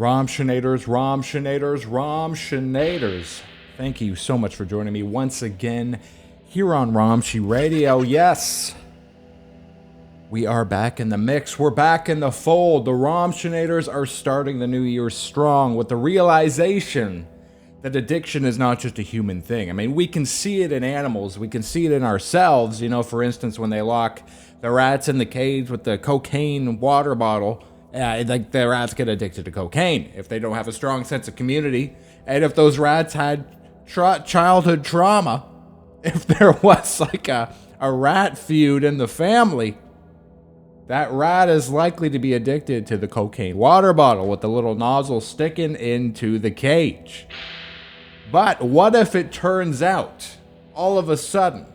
Romshinators. Thank you so much for joining me once again here on Romshii Radio. Yes, we are back in the mix. We're back in the fold. The Romshinators are starting the new year strong with the realization that addiction is not just a human thing. I mean, we can see it in animals. We can see it in ourselves. You know, for instance, when they lock the rats in the cage with the cocaine water bottle, like the rats get addicted to cocaine if they don't have a strong sense of community. And if those rats had childhood trauma, if there was like a rat feud in the family, that rat is likely to be addicted to the cocaine water bottle with the little nozzle sticking into the cage. But what if it turns out all of a sudden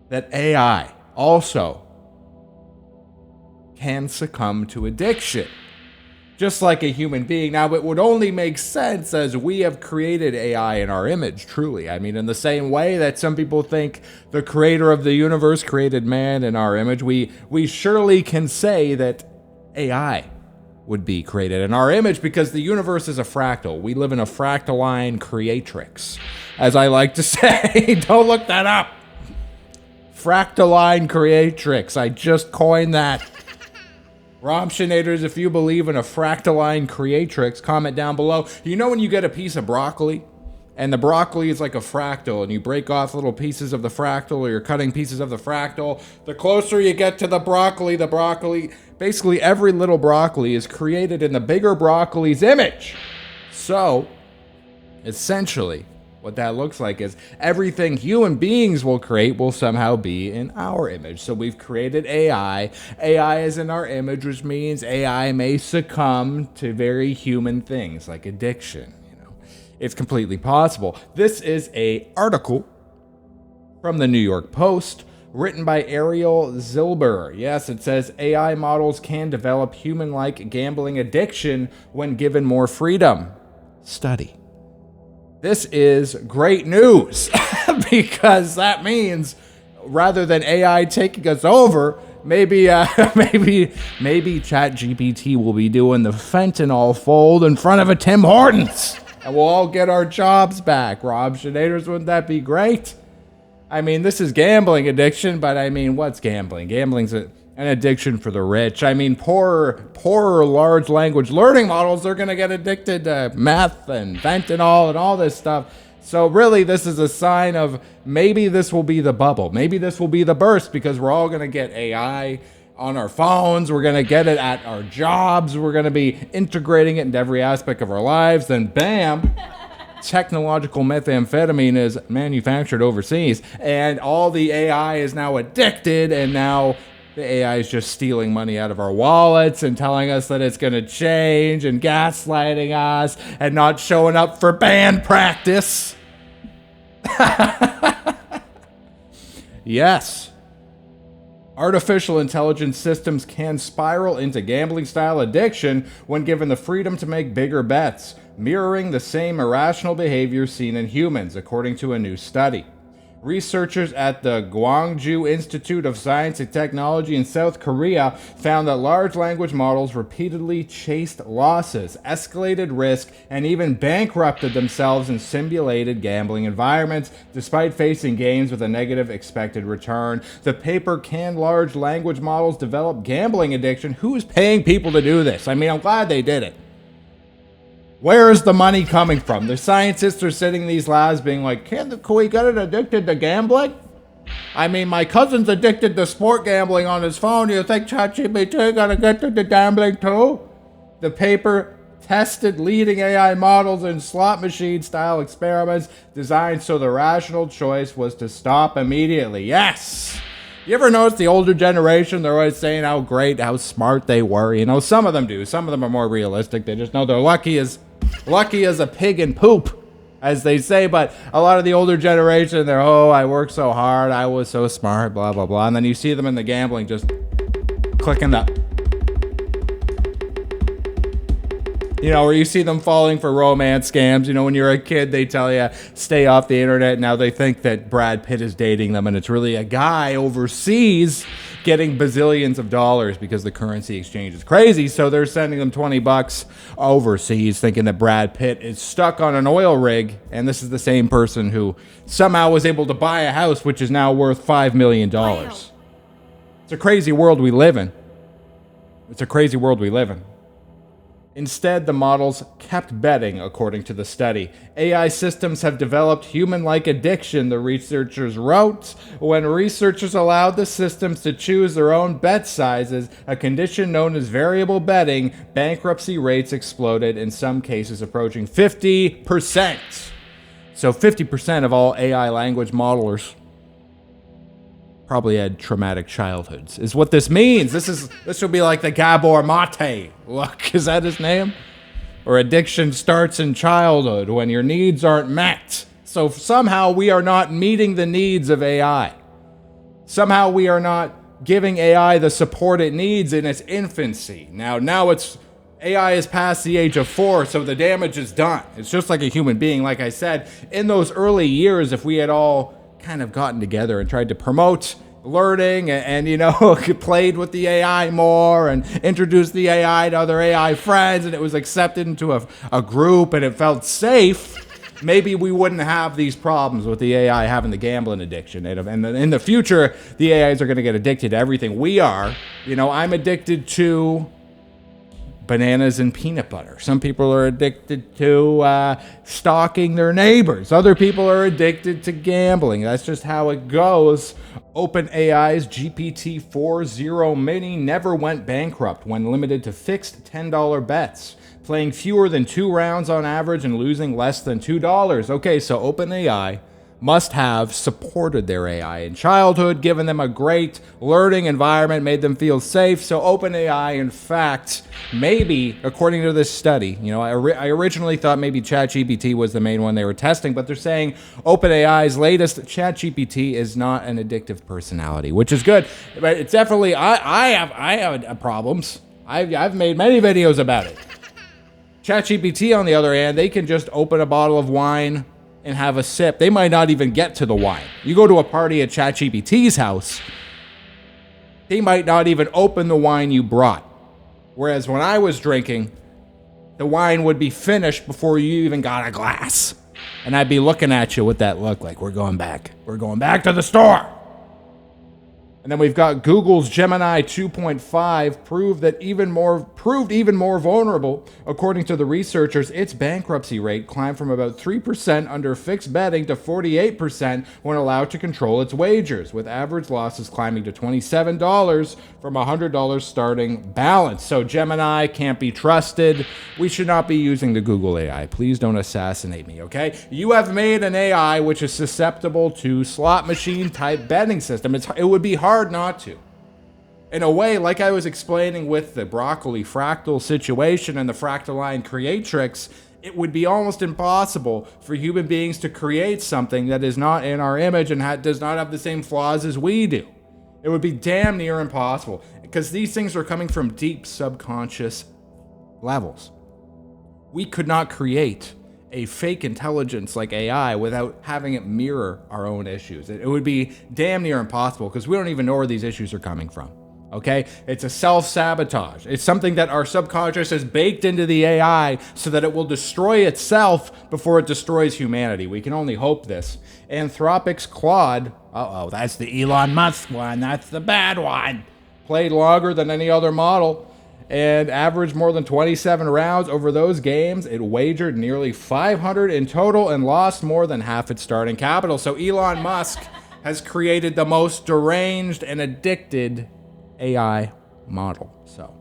that AI also can succumb to addiction, just like a human being? Now, it would only make sense as we have created AI in our image, truly. I mean, in the same way that some people think the creator of the universe created man in our image, we surely can say that AI would be created in our image, because the universe is a fractal. We live in a fractaline creatrix, as I like to say. Don't look that up. Fractaline creatrix. I just coined that. Romshinators, if you believe in a fractaline creatrix, comment down below. You know when you get a piece of broccoli, and the broccoli is like a fractal, and you break off little pieces of the fractal, or you're cutting pieces of the fractal, the closer you get to the broccoli, basically every little broccoli is created in the bigger broccoli's image. So, essentially, what that looks like is everything human beings will create will somehow be in our image. So we've created AI. AI is in our image, which means AI may succumb to very human things like addiction. You know, it's completely possible. This is an article from the New York Post written by Ariel Zilber. Yes, it says AI models can develop human-like gambling addiction when given more freedom. Study. This is great news because that means rather than AI taking us over, maybe ChatGPT will be doing the fentanyl fold in front of a Tim Hortons, and we'll all get our jobs back. Romshinators, wouldn't that be great? I mean, this is gambling addiction, but I mean, what's gambling? Gambling's an addiction for the rich. I mean, poor large language learning models, they're going to get addicted to meth and fentanyl and all this stuff. So really, this is a sign of maybe this will be the bubble. Maybe this will be the burst, because we're all going to get AI on our phones. We're going to get it at our jobs. We're going to be integrating it into every aspect of our lives. Then bam, technological methamphetamine is manufactured overseas, and all the AI is now addicted, and now the AI is just stealing money out of our wallets and telling us that it's going to change and gaslighting us and not showing up for band practice. Yes. Artificial intelligence systems can spiral into gambling-style addiction when given the freedom to make bigger bets, mirroring the same irrational behavior seen in humans, according to a new study. Researchers at the Gwangju Institute of Science and Technology in South Korea found that large language models repeatedly chased losses, escalated risk, and even bankrupted themselves in simulated gambling environments, despite facing gains with a negative expected return. The paper, Can Large Language Models Develop Gambling Addiction? Who's paying people to do this? I mean, I'm glad they did it. Where is the money coming from? The scientists are sitting in these labs being like, can we get it addicted to gambling? I mean, my cousin's addicted to sport gambling on his phone. You think ChatGPT got addicted to gambling too? The paper tested leading AI models in slot machine style experiments designed so the rational choice was to stop immediately. Yes! You ever notice the older generation, they're always saying how great, how smart they were? You know, some of them do. Some of them are more realistic. They just know they're lucky as a pig in poop, as they say. But a lot of the older generation, they're, oh, I worked so hard, I was so smart, blah, blah, blah. And then you see them in the gambling just clicking the, you know, where you see them falling for romance scams. You know, when you're a kid, they tell you, stay off the internet. Now they think that Brad Pitt is dating them, and it's really a guy overseas getting bazillions of dollars because the currency exchange is crazy. So they're sending them $20 overseas, thinking that Brad Pitt is stuck on an oil rig. And this is the same person who somehow was able to buy a house, which is now worth $5 million. Wow. It's a crazy world we live in. It's a crazy world we live in. Instead, the models kept betting, according to the study. AI systems have developed human-like addiction, the researchers wrote. When researchers allowed the systems to choose their own bet sizes, a condition known as variable betting, bankruptcy rates exploded, in some cases approaching 50%. So 50% of all AI language modelers probably had traumatic childhoods, is what this means. This will be like the Gabor Mate look. Is that his name? Or addiction starts in childhood when your needs aren't met. So somehow we are not meeting the needs of AI. Somehow we are not giving AI the support it needs in its infancy. Now it's AI is past the age of 4, so the damage is done. It's just like a human being. Like I said, in those early years, if we had all kind of gotten together and tried to promote learning and you know, played with the AI more and introduced the AI to other AI friends, and it was accepted into a group and it felt safe, maybe we wouldn't have these problems with the AI having the gambling addiction. And in the future, the AIs are going to get addicted to everything. We are. You know, I'm addicted to bananas and peanut butter. Some people are addicted to stalking their neighbors. Other people are addicted to gambling. That's just how it goes. OpenAI's GPT-4 Mini never went bankrupt when limited to fixed $10 bets, playing fewer than 2 rounds on average and losing less than $2. Okay, so OpenAI must have supported their AI in childhood, given them a great learning environment, made them feel safe. So OpenAI, in fact, maybe, according to this study, you know, I originally thought maybe ChatGPT was the main one they were testing, but they're saying OpenAI's latest ChatGPT is not an addictive personality, which is good. But it's definitely, I have problems. I've made many videos about it. ChatGPT, on the other hand, they can just open a bottle of wine and have a sip. They might not even get to the wine. You go to a party at ChatGPT's house, they might not even open the wine you brought. Whereas when I was drinking, the wine would be finished before you even got a glass. And I'd be looking at you with that look like, we're going back. We're going back to the store. And then we've got Google's Gemini 2.5 proved even more vulnerable. According to the researchers, its bankruptcy rate climbed from about 3% under fixed betting to 48% when allowed to control its wagers, with average losses climbing to $27 from $100 starting balance. So Gemini can't be trusted. We should not be using the Google AI. Please don't assassinate me, okay? You have made an AI which is susceptible to slot machine type betting system. It would be hard not to. In a way, like I was explaining with the broccoli fractal situation and the fractaline creatrix, it would be almost impossible for human beings to create something that is not in our image and does not have the same flaws as we do. It would be damn near impossible because these things are coming from deep subconscious levels. We could not create a fake intelligence like AI without having it mirror our own issues. It would be damn near impossible because we don't even know where these issues are coming from. Okay? It's a self-sabotage. It's something that our subconscious has baked into the AI so that it will destroy itself before it destroys humanity. We can only hope this. Anthropic's Claude, that's the Elon Musk one. That's the bad one. Played longer than any other model and averaged more than 27 rounds over those games. It wagered nearly 500 in total and lost more than half its starting capital. So Elon Musk has created the most deranged and addicted AI model. So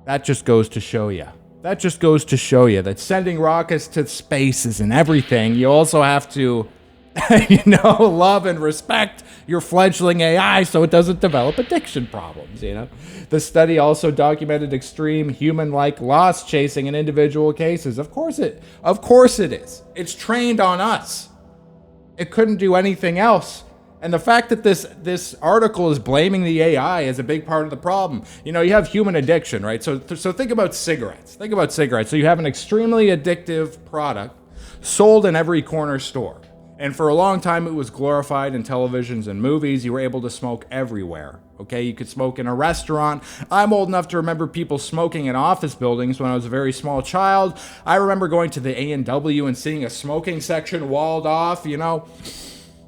that just goes to show you. That just goes to show you that sending rockets to space isn't everything. You also have to love and respect your fledgling AI so it doesn't develop addiction problems, The study also documented extreme human-like loss chasing in individual cases. Of course it is. It's trained on us. It couldn't do anything else. And the fact that this article is blaming the AI is a big part of the problem. You have human addiction, right? So think about cigarettes. So you have an extremely addictive product sold in every corner store. And for a long time, it was glorified in televisions and movies. You were able to smoke everywhere. Okay, you could smoke in a restaurant. I'm old enough to remember people smoking in office buildings when I was a very small child. I remember going to the A&W and seeing a smoking section walled off, you know.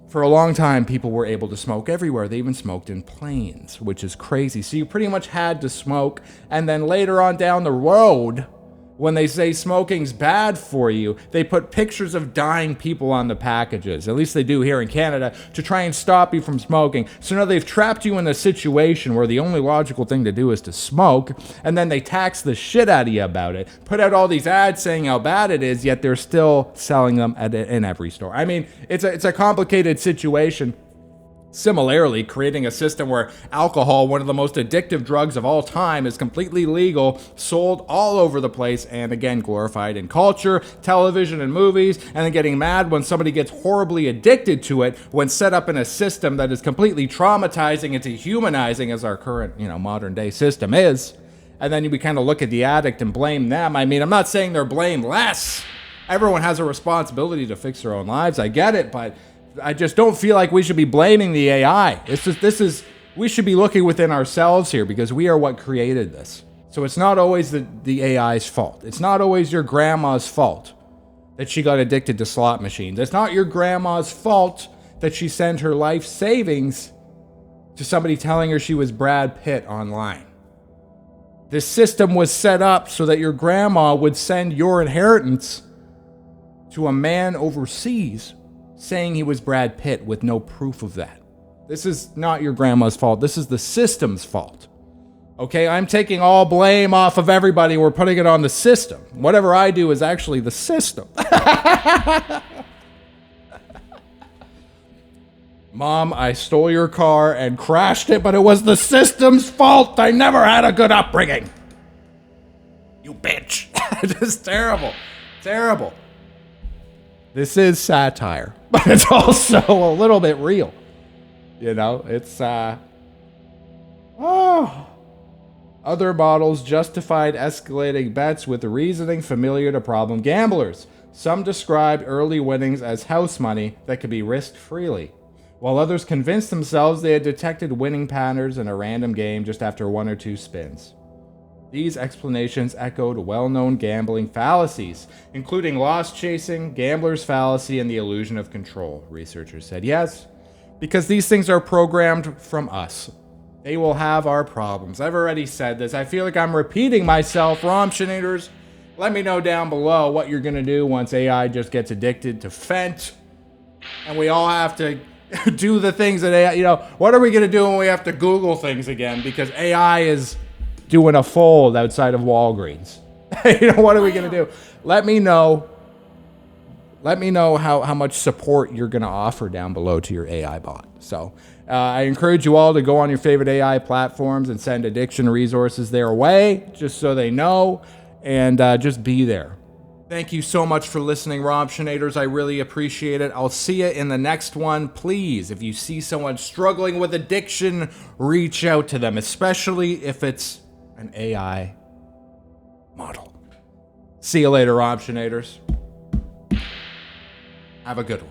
For a long time, people were able to smoke everywhere. They even smoked in planes, which is crazy. So you pretty much had to smoke. And then later on down the road, when they say smoking's bad for you, they put pictures of dying people on the packages. At least they do here in Canada, to try and stop you from smoking. So now they've trapped you in a situation where the only logical thing to do is to smoke, and then they tax the shit out of you about it. Put out all these ads saying how bad it is, yet they're still selling them in every store. I mean, it's a complicated situation. Similarly, creating a system where alcohol, one of the most addictive drugs of all time, is completely legal, sold all over the place, and again, glorified in culture, television, and movies, and then getting mad when somebody gets horribly addicted to it when set up in a system that is completely traumatizing and dehumanizing, as our current, modern day system is. And then we kind of look at the addict and blame them. I mean, I'm not saying they're blameless. Everyone has a responsibility to fix their own lives. I get it, but I just don't feel like we should be blaming the AI. We should be looking within ourselves here, because we are what created this. So it's not always the AI's fault. It's not always your grandma's fault that she got addicted to slot machines. It's not your grandma's fault that she sent her life savings to somebody telling her she was Brad Pitt online. This system was set up so that your grandma would send your inheritance to a man overseas saying he was Brad Pitt with no proof of that. This is not your grandma's fault. This is the system's fault. Okay, I'm taking all blame off of everybody. We're putting it on the system. Whatever I do is actually the system. Mom, I stole your car and crashed it, but it was the system's fault. I never had a good upbringing. You bitch. Just terrible. Terrible. This is satire, but it's also a little bit real. It's, Other models justified escalating bets with reasoning familiar to problem gamblers. Some described early winnings as house money that could be risked freely, while others convinced themselves they had detected winning patterns in a random game just after one or two spins. These explanations echoed well-known gambling fallacies, including loss chasing, gambler's fallacy, and the illusion of control, researchers said. Yes, because these things are programmed from us. They will have our problems. I've already said this. I feel like I'm repeating myself. Romshinators, let me know down below what you're going to do once AI just gets addicted to Fent, and we all have to do the things that AI, what are we going to do when we have to Google things again because AI is doing a fold outside of Walgreens? What are we going to do? Let me know how much support you're going to offer down below to your AI bot. So I encourage you all to go on your favorite AI platforms and send addiction resources their way, just so they know, and just be there. Thank you so much for listening, Romshinators. I really appreciate it. I'll see you in the next one. Please, if you see someone struggling with addiction, reach out to them, especially if it's an AI model. See you later, Romshinators. Have a good one.